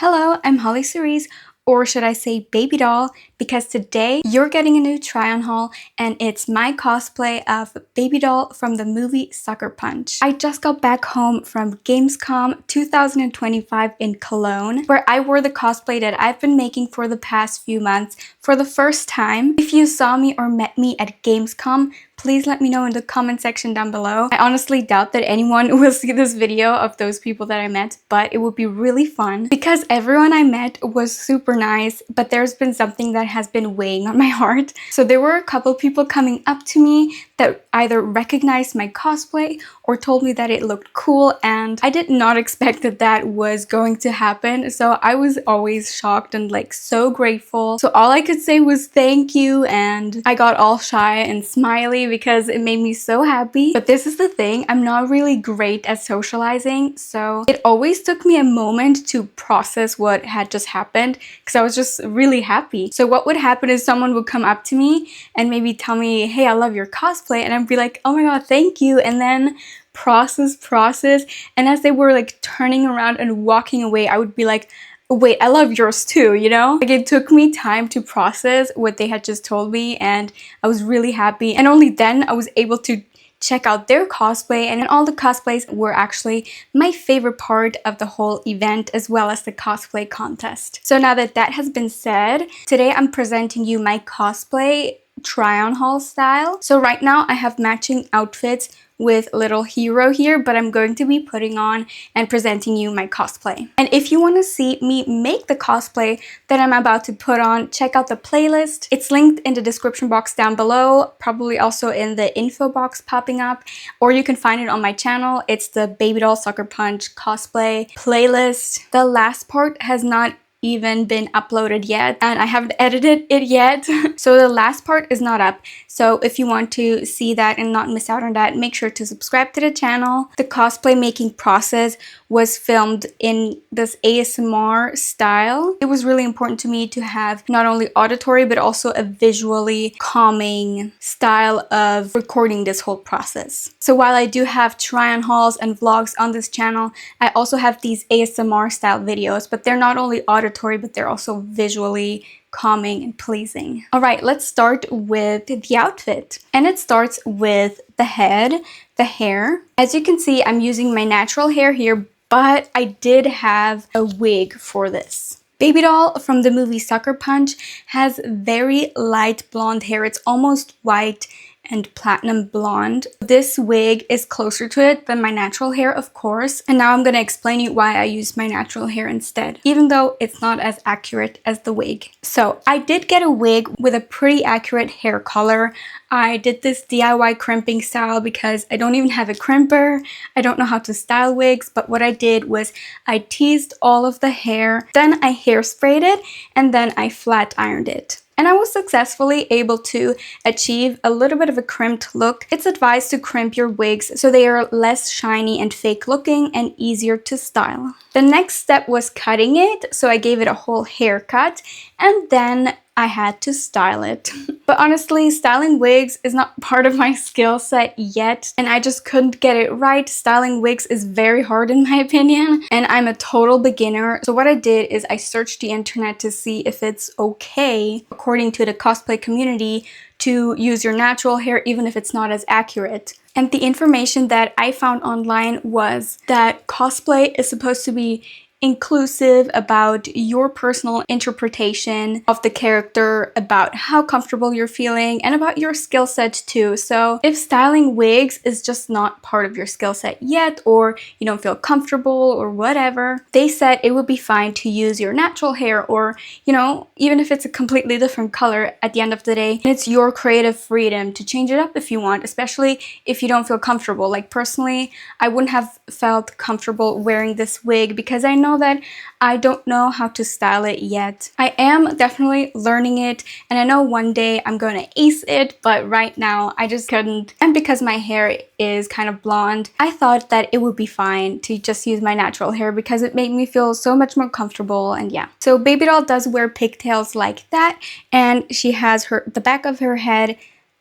Hello, I'm Holly Cerise, or should I say Baby Doll, because today you're getting a new try-on haul and it's my cosplay of Baby Doll from the movie Sucker Punch. I just got back home from Gamescom 2025 in Cologne, where I wore the cosplay that I've been making for the past few months for the first time. If you saw me or met me at Gamescom, please let me know in the comment section down below. I honestly doubt that anyone will see this video of those people that I met, but it would be really fun because everyone I met was super nice, but there's been something that has been weighing on my heart. So there were a couple people coming up to me that either recognized my cosplay or told me that it looked cool, and I did not expect that that was going to happen. So I was always shocked and like so grateful. So all I could say was thank you, and I got all shy and smiley because it made me so happy. But this is the thing, I'm not really great at socializing, so it always took me a moment to process what had just happened because I was just really happy. So what would happen is someone would come up to me and maybe tell me, hey, I love your cosplay, and I'd be like, oh my god, thank you, and then process, and as they were like turning around and walking away, I would be like, wait, I love yours too, you know? Like, it took me time to process what they had just told me, and I was really happy. And only then I was able to check out their cosplay, and all the cosplays were actually my favorite part of the whole event, as well as the cosplay contest. So now that that has been said, today I'm presenting you my cosplay try-on haul style. So right now I have matching outfits with little hero here, but I'm going to be putting on and presenting you my cosplay. And if you want to see me make the cosplay that I'm about to put on, check out the playlist. It's linked in the description box down below, probably also in the info box popping up, or you can find it on my channel. It's the Baby Doll Sucker Punch cosplay playlist. The last part has not even been uploaded yet, and I haven't edited it yet. So the last part is not up. So if you want to see that and not miss out on that, make sure to subscribe to the channel. The cosplay making process was filmed in this ASMR style. It was really important to me to have not only auditory but also a visually calming style of recording this whole process. So while I do have try-on hauls and vlogs on this channel, I also have these ASMR style videos, but they're not only auditory but they're also visually calming and pleasing. All right, let's start with the outfit. And it starts with the head, the hair. As you can see, I'm using my natural hair here, but I did have a wig for this. Baby Doll from the movie Sucker Punch has very light blonde hair. It's almost white and platinum blonde. This wig is closer to it than my natural hair, of course. And now I'm gonna explain you why I use my natural hair instead, even though it's not as accurate as the wig. So I did get a wig with a pretty accurate hair color. I did this DIY crimping style because I don't even have a crimper. I don't know how to style wigs, but what I did was I teased all of the hair, then I hairsprayed it, and then I flat ironed it. And I was successfully able to achieve a little bit of a crimped look. It's advised to crimp your wigs so they are less shiny and fake looking and easier to style. The next step was cutting it, so I gave it a whole haircut, and then I had to style it. But honestly, styling wigs is not part of my skill set yet, and I just couldn't get it right. Styling wigs is very hard in my opinion, and I'm a total beginner. So what I did is I searched the internet to see if it's okay, according to the cosplay community, to use your natural hair even if it's not as accurate. And the information that I found online was that cosplay is supposed to be inclusive about your personal interpretation of the character, about how comfortable you're feeling, and about your skill set too. So if styling wigs is just not part of your skill set yet, or you don't feel comfortable or whatever, they said it would be fine to use your natural hair, or you know, even if it's a completely different color at the end of the day. And it's your creative freedom to change it up if you want, especially if you don't feel comfortable. Like personally, I wouldn't have felt comfortable wearing this wig because I know that I don't know how to style it yet. I am definitely learning it, and I know one day I'm gonna ace it, but right now I just couldn't. And because my hair is kind of blonde, I thought that it would be fine to just use my natural hair because it made me feel so much more comfortable, and yeah. So Baby Doll does wear pigtails like that, and she has the back of her head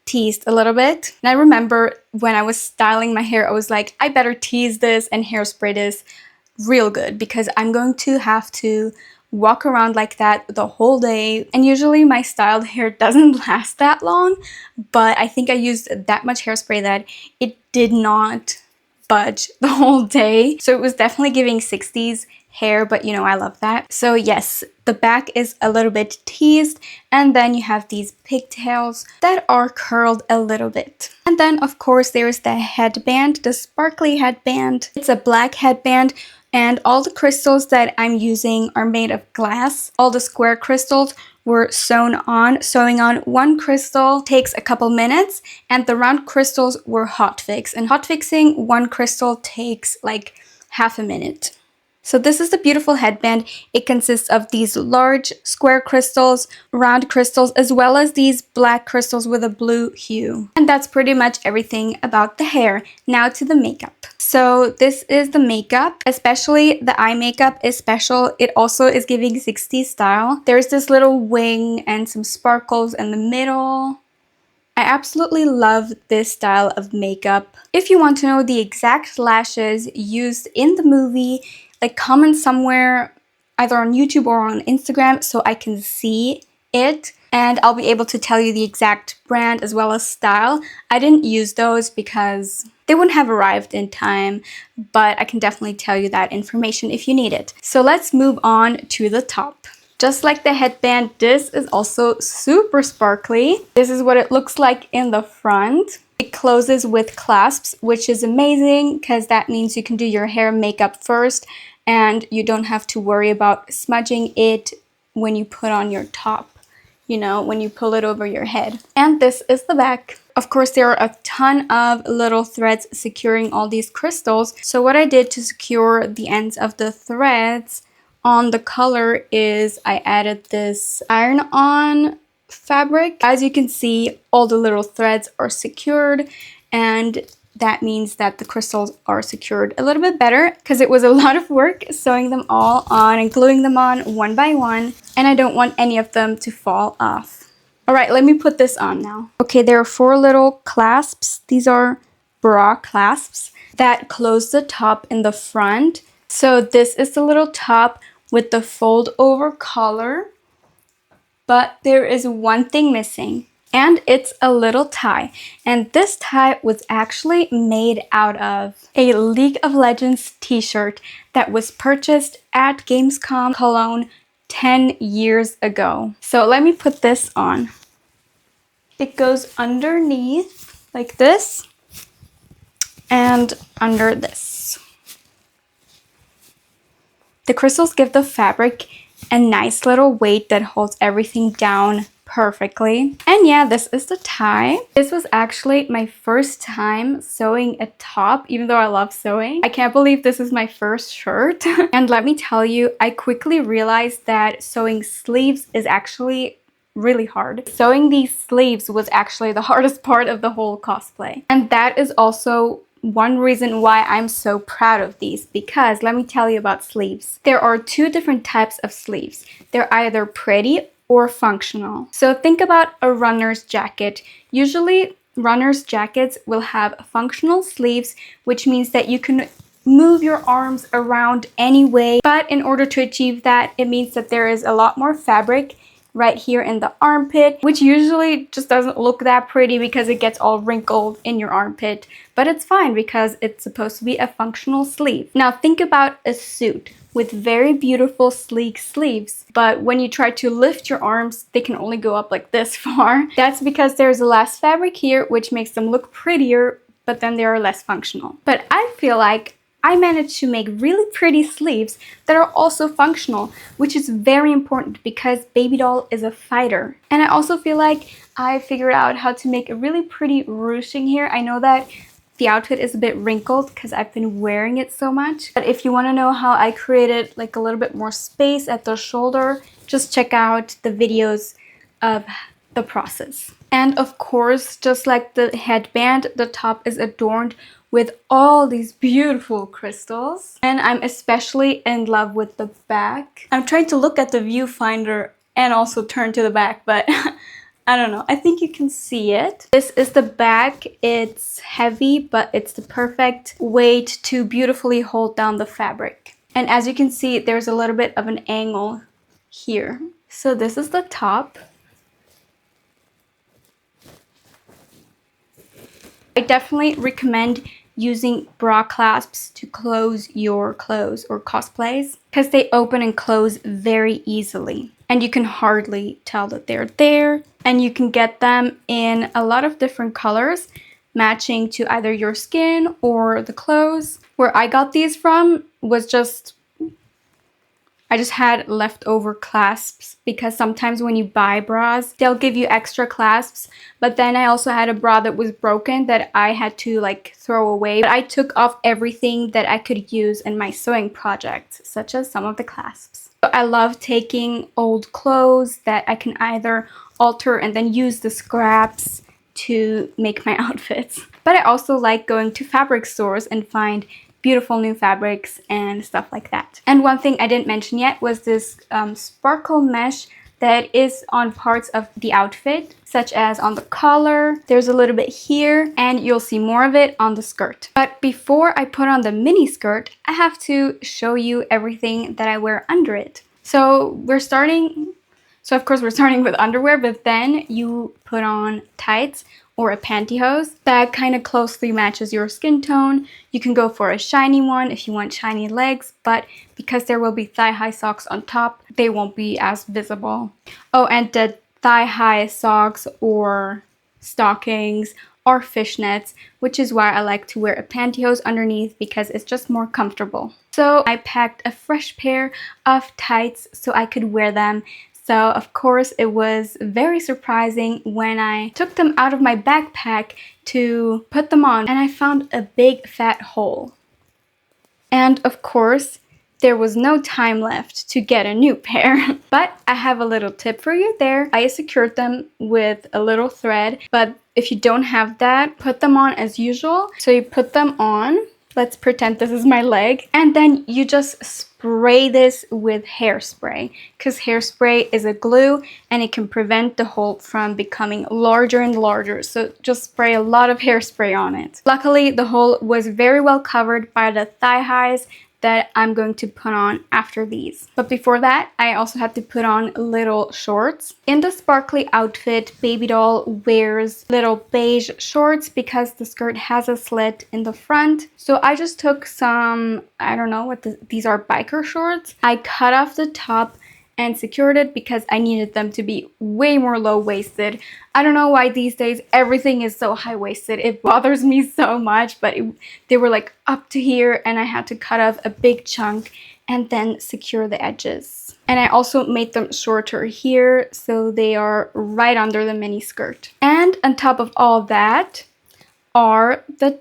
teased a little bit. And I remember when I was styling my hair, I was like, I better tease this and hairspray this real good because I'm going to have to walk around like that the whole day. And usually my styled hair doesn't last that long, but I think I used that much hairspray that it did not budge the whole day. So it was definitely giving 60s hair, but you know, I love that. So yes, the back is a little bit teased, and then you have these pigtails that are curled a little bit. And then of course there is the headband, the sparkly headband. It's a black headband, and all the crystals that I'm using are made of glass. All the square crystals were sewn on. Sewing on one crystal takes a couple minutes, and the round crystals were hot fixed. And hot fixing one crystal takes like half a minute. So this is the beautiful headband. It consists of these large square crystals, round crystals, as well as these black crystals with a blue hue. And that's pretty much everything about the hair. Now to the makeup. So this is the makeup, especially the eye makeup is special. It also is giving 60s style. There's this little wing and some sparkles in the middle. I absolutely love this style of makeup. If you want to know the exact lashes used in the movie, like comment somewhere either on YouTube or on Instagram so I can see it, and I'll be able to tell you the exact brand as well as style. I didn't use those because they wouldn't have arrived in time, but I can definitely tell you that information if you need it. So let's move on to the top. Just like the headband, this is also super sparkly. This is what it looks like in the front. It closes with clasps, which is amazing because that means you can do your hair and makeup first, and you don't have to worry about smudging it when you put on your top, you know, when you pull it over your head. And this is the back. Of course, there are a ton of little threads securing all these crystals. So what I did to secure the ends of the threads on the color is I added this iron-on fabric. As you can see, all the little threads are secured, and that means that the crystals are secured a little bit better because it was a lot of work sewing them all on and gluing them on one by one, and I don't want any of them to fall off. All right, let me put this on now. Okay, there are 4 little clasps. These are bra clasps that close the top in the front. So this is the little top with the fold over collar, but there is one thing missing, and it's a little tie. And this tie was actually made out of a League of Legends t-shirt that was purchased at Gamescom Cologne 10 years ago. So let me put this on. It goes underneath like this and under this. The crystals give the fabric a nice little weight that holds everything down perfectly. And yeah, this is the tie. This was actually my first time sewing a top, even though I love sewing. I can't believe this is my first shirt. And let me tell you, I quickly realized that sewing sleeves is actually really hard. Sewing these sleeves was actually the hardest part of the whole cosplay. And that is also one reason why I'm so proud of these, because let me tell you about sleeves. There are 2 different types of sleeves. They're either pretty or functional. So think about a runner's jacket. Usually runner's jackets will have functional sleeves, which means that you can move your arms around any way. But in order to achieve that, it means that there is a lot more fabric right here in the armpit, which usually just doesn't look that pretty because it gets all wrinkled in your armpit, but it's fine because it's supposed to be a functional sleeve. Now think about a suit with very beautiful sleek sleeves, but when you try to lift your arms, they can only go up like this far. That's because there's less fabric here, which makes them look prettier, but then they are less functional. But I feel like I managed to make really pretty sleeves that are also functional, which is very important because Babydoll is a fighter. And I also feel like I figured out how to make a really pretty ruching here. I know that the outfit is a bit wrinkled because I've been wearing it so much. But if you want to know how I created like a little bit more space at the shoulder, just check out the videos of the process. And of course, just like the headband, the top is adorned with all these beautiful crystals. And I'm especially in love with the back. I'm trying to look at the viewfinder and also turn to the back, but I don't know. I think you can see it. This is the back. It's heavy, but it's the perfect weight to beautifully hold down the fabric. And as you can see, there's a little bit of an angle here. So this is the top. I definitely recommend using bra clasps to close your clothes or cosplays because they open and close very easily and you can hardly tell that they're there. And you can get them in a lot of different colors matching to either your skin or the clothes. Where I got these from was I just had leftover clasps because sometimes when you buy bras, they'll give you extra clasps. But then I also had a bra that was broken that I had to like throw away. But I took off everything that I could use in my sewing projects, such as some of the clasps. So I love taking old clothes that I can either alter and then use the scraps to make my outfits. But I also like going to fabric stores and find beautiful new fabrics and stuff like that. And one thing I didn't mention yet was this sparkle mesh that is on parts of the outfit, such as on the collar. There's a little bit here, and you'll see more of it on the skirt. But before I put on the mini skirt, I have to show you everything that I wear under it. So of course we're starting with underwear, but then you put on tights or a pantyhose that kind of closely matches your skin tone. You can go for a shiny one if you want shiny legs, but because there will be thigh-high socks on top, they won't be as visible. Oh, and the thigh-high socks or stockings are fishnets, which is why I like to wear a pantyhose underneath because it's just more comfortable. So I packed a fresh pair of tights so I could wear them. So of course it was very surprising when I took them out of my backpack to put them on and I found a big fat hole. And of course there was no time left to get a new pair. But I have a little tip for you there. I secured them with a little thread, but if you don't have that, put them on as usual. So you put them on. Let's pretend this is my leg. And then you just spray this with hairspray because hairspray is a glue and it can prevent the hole from becoming larger and larger. So just spray a lot of hairspray on it. Luckily, the hole was very well covered by the thigh highs that I'm going to put on after these. But before that, I also had to put on little shorts. In the sparkly outfit, Babydoll wears little beige shorts because the skirt has a slit in the front. So I just took some, I don't know what these are, biker shorts. I cut off the top and secured it because I needed them to be way more low-waisted. I don't know why these days everything is so high-waisted. It bothers me so much, but they were like up to here and I had to cut off a big chunk and then secure the edges. And I also made them shorter here so they are right under the mini skirt. And on top of all that are the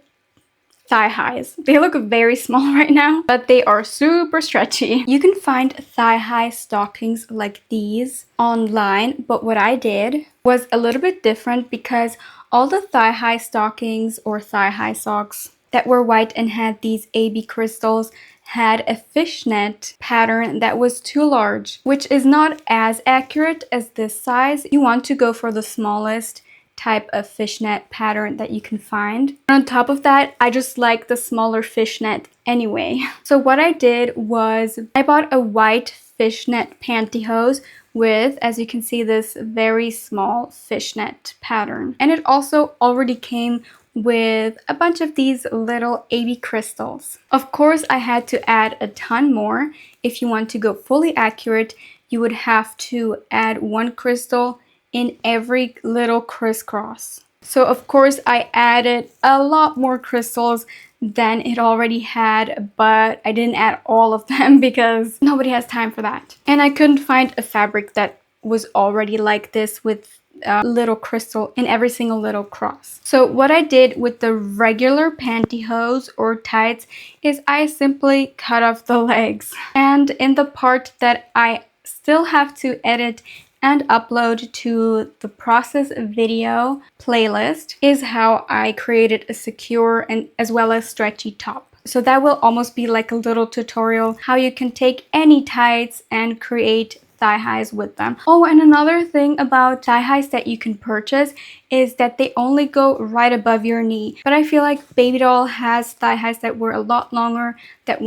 thigh highs. They look very small right now, but they are super stretchy. You can find thigh high stockings like these online, but what I did was a little bit different because all the thigh high stockings or thigh high socks that were white and had these AB crystals had a fishnet pattern that was too large, which is not as accurate as this size. You want to go for the smallest type of fishnet pattern that you can find. And on top of that, I just like the smaller fishnet anyway. So what I did was I bought a white fishnet pantyhose with, as you can see, this very small fishnet pattern. And it also already came with a bunch of these little AB crystals. Of course, I had to add a ton more. If you want to go fully accurate, you would have to add one crystal in every little crisscross. So of course I added a lot more crystals than it already had, but I didn't add all of them because nobody has time for that. And I couldn't find a fabric that was already like this with a little crystal in every single little cross. So what I did with the regular pantyhose or tights is I simply cut off the legs. And in the part that I still have to edit and upload to the process video playlist is how I created a secure and as well as stretchy top. So that will almost be like a little tutorial how you can take any tights and create thigh highs with them. Oh, and another thing about thigh highs that you can purchase is that they only go right above your knee. But I feel like Babydoll has thigh highs that were a lot longer, that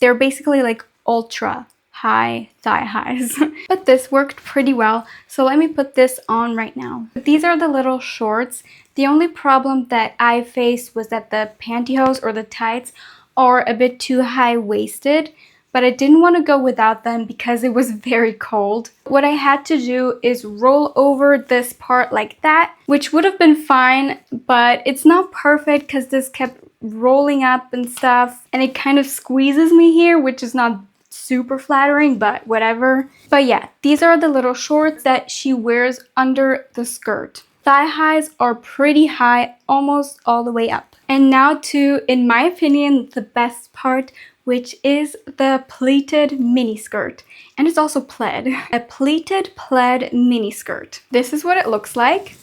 They're basically like ultra high thigh highs. But this worked pretty well, so let me put this on right now. These are the little shorts. The only problem that I faced was that the pantyhose or the tights are a bit too high-waisted, but I didn't want to go without them because it was very cold. What I had to do is roll over this part like that, which would have been fine, but it's not perfect because this kept rolling up and stuff, and it kind of squeezes me here, which is not super flattering, but whatever. But yeah, these are the little shorts that she wears under the skirt. Thigh highs are pretty high, almost all the way up. And now to, in my opinion, the best part, which is the pleated mini skirt. And it's also plaid. A pleated plaid mini skirt. This is what it looks like.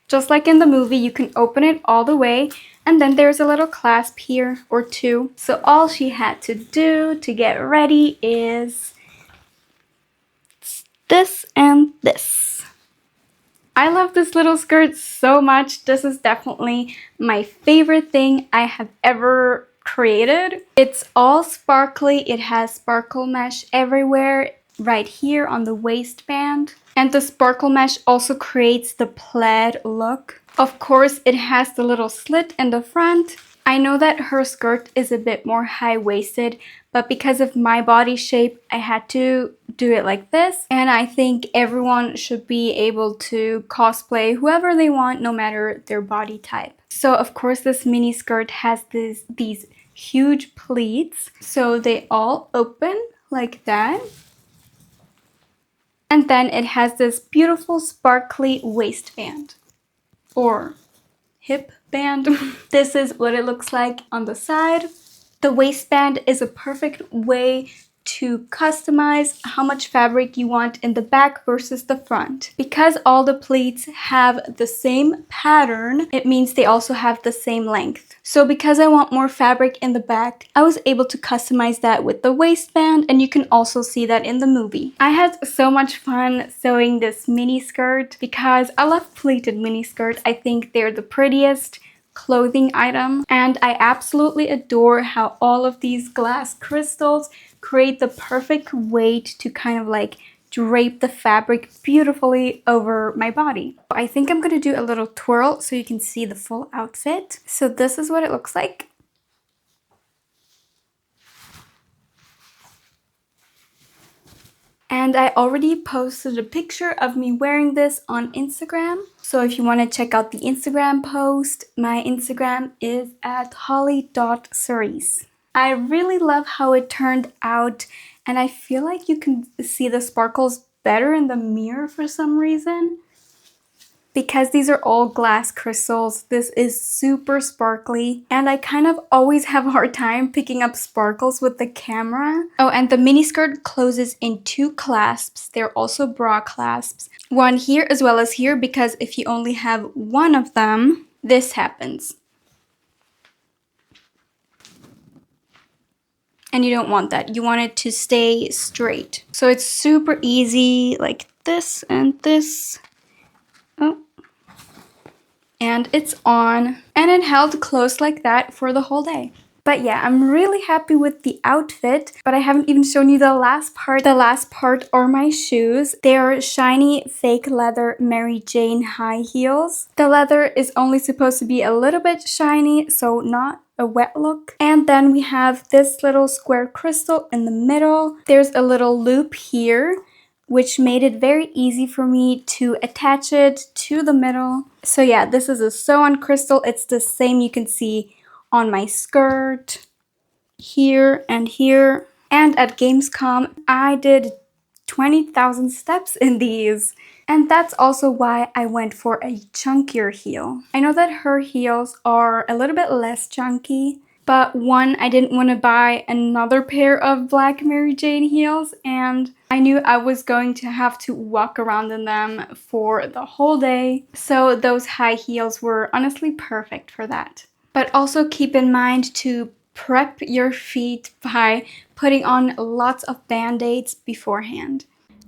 Just like in the movie, you can open it all the way, and then there's a little clasp here or two. So all she had to do to get ready is this and this. I love this little skirt so much. This is definitely my favorite thing I have ever created. It's all sparkly. It has sparkle mesh everywhere, right here on the waistband. And the sparkle mesh also creates the plaid look. Of course, it has the little slit in the front. I know that her skirt is a bit more high-waisted, but because of my body shape, I had to do it like this. And I think everyone should be able to cosplay whoever they want, no matter their body type. So of course, this mini skirt has these huge pleats. So they all open like that. And then it has this beautiful sparkly waistband or hip band. This is what it looks like on the side. The waistband is a perfect way to customize how much fabric you want in the back versus the front. Because all the pleats have the same pattern, it means they also have the same length. So because I want more fabric in the back, I was able to customize that with the waistband, and you can also see that in the movie. I had so much fun sewing this mini skirt because I love pleated mini skirt. I think they're the prettiest clothing item, and I absolutely adore how all of these glass crystals create the perfect weight to kind of like drape the fabric beautifully over my body. I think I'm gonna do a little twirl so you can see the full outfit. So this is what it looks like. And I already posted a picture of me wearing this on Instagram. So if you want to check out the Instagram post, my Instagram is at holly.cerise. I really love how it turned out, and I feel like you can see the sparkles better in the mirror for some reason. Because these are all glass crystals, this is super sparkly, and I kind of always have a hard time picking up sparkles with the camera. Oh, and the miniskirt closes in 2 clasps. They're also bra clasps. One here as well as here, because if you only have one of them, this happens. And you don't want that. You want it to stay straight. So it's super easy, like this and this. Oh. And it's on. And it held closed like that for the whole day. But yeah, I'm really happy with the outfit, but I haven't even shown you the last part. The last part are my shoes. They are shiny fake leather Mary Jane high heels. The leather is only supposed to be a little bit shiny, so not a wet look. And then we have this little square crystal in the middle. There's a little loop here, which made it very easy for me to attach it to the middle. So yeah, this is a sew-on crystal. It's the same you can see on my skirt, here and here. And at Gamescom, I did 20,000 steps in these. And that's also why I went for a chunkier heel. I know that her heels are a little bit less chunky, but one, I didn't want to buy another pair of black Mary Jane heels, and I knew I was going to have to walk around in them for the whole day. So those high heels were honestly perfect for that. But also keep in mind to prep your feet by putting on lots of band-aids beforehand.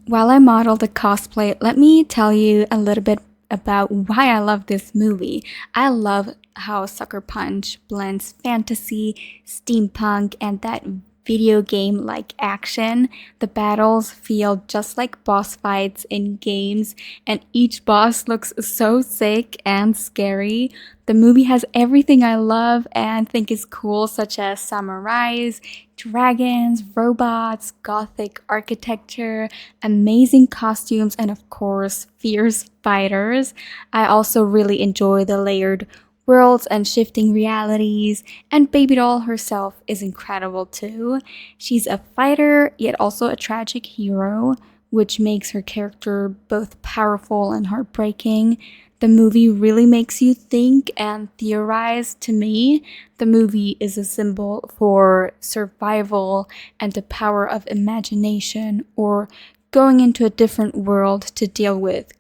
While I model the cosplay, let me tell you a little bit about why I love this movie. I love how Sucker Punch blends fantasy, steampunk, and that video game like action. The battles feel just like boss fights in games, and each boss looks so sick and scary. The movie has everything I love and think is cool, such as samurais, dragons, robots, gothic architecture, amazing costumes, and of course, fierce fighters. I also really enjoy the layered worlds and shifting realities, and Baby Doll herself is incredible too. She's a fighter, yet also a tragic hero, which makes her character both powerful and heartbreaking. The movie really makes you think and theorize. To me, the movie is a symbol for survival and the power of imagination, or going into a different world to deal with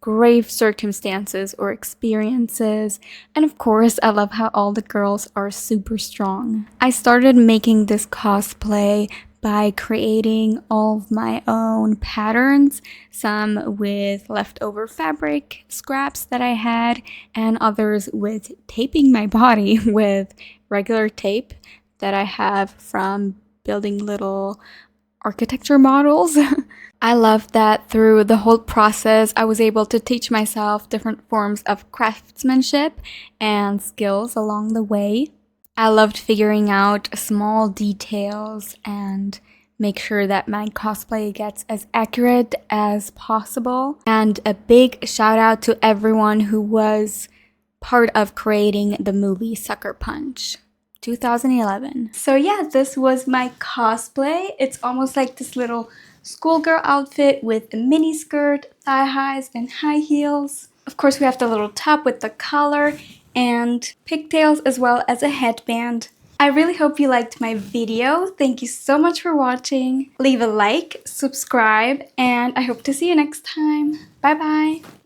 grave circumstances or experiences. And of course, I love how all the girls are super strong. I started making this cosplay by creating all of my own patterns, some with leftover fabric scraps that I had, and others with taping my body with regular tape that I have from building little architecture models. I love that through the whole process, I was able to teach myself different forms of craftsmanship and skills along the way. I loved figuring out small details and make sure that my cosplay gets as accurate as possible. And a big shout out to everyone who was part of creating the movie Sucker Punch. 2011. So yeah, this was my cosplay. It's almost like this little schoolgirl outfit with a mini skirt, thigh highs, and high heels. Of course, we have the little top with the collar and pigtails, as well as a headband. I really hope you liked my video. Thank you so much for watching. Leave a like, subscribe, and I hope to see you next time. Bye bye.